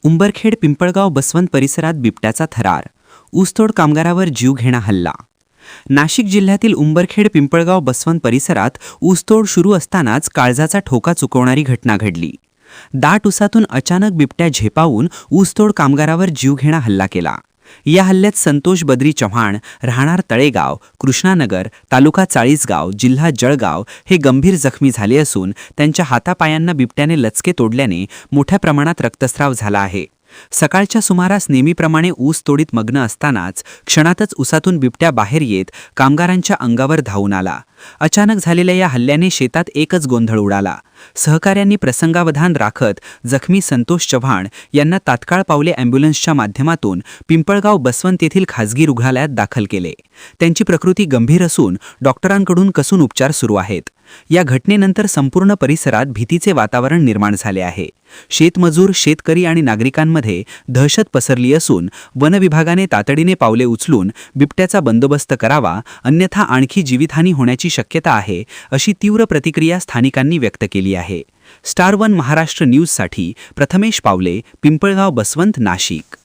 उंबरखेड पिंपळगाव बसवंत परिसरात बिबट्याचा थरार. ऊसतोड कामगारावर जीवघेणा हल्ला. नाशिक जिल्ह्यातील उंबरखेड पिंपळगाव बसवंत परिसरात ऊसतोड सुरू असतानाच काळजाचा ठोका चुकवणारी घटना घडली. दाट उसातून अचानक बिबट्या झेपावून ऊसतोड कामगारावर जीवघेणा हल्ला केला. या हल्ल्यात संतोष बद्री चव्हाण, राहणार तळेगाव, कृष्णानगर, तालुका चाळीसगाव, जिल्हा जळगाव हे गंभीर जखमी झाले असून त्यांच्या हातापायांना बिबट्याने लचके तोडल्याने मोठ्या प्रमाणात रक्तस्राव झाला आहे. सकाळच्या सुमारास नेहमीप्रमाणे ऊस तोडीत मग्न असतानाच क्षणातच उसातून बिबट्या बाहेर येत कामगारांच्या अंगावर धावून आला. अचानक झालेल्या या हल्ल्याने शेतात एकच गोंधळ उडाला. सहकाऱ्यांनी प्रसंगावधान राखत जखमी संतोष चव्हाण यांना तात्काळ पावले ॲम्ब्युलन्सच्या माध्यमातून पिंपळगाव बसवंत येथील खाजगी रुग्णालयात दाखल केले. त्यांची प्रकृती गंभीर असून डॉक्टरांकडून कसून उपचार सुरू आहेत. या घटनेनंतर संपूर्ण परिसरात भीतीचे वातावरण निर्माण झाले आहे. शेतमजूर, शेतकरी आणि नागरिकांमध्ये दहशत पसरली असून वन विभागाने तातडीने पावले उचलून बिबट्याचा बंदोबस्त करावा, अन्यथा आणखी जीवितहानी होण्याची शक्यता आहे, अशी तीव्र प्रतिक्रिया स्थानिकांनी व्यक्त केली आहे. स्टार वन महाराष्ट्र न्यूजसाठी प्रथमेश पावले, पिंपळगाव बसवंत, नाशिक.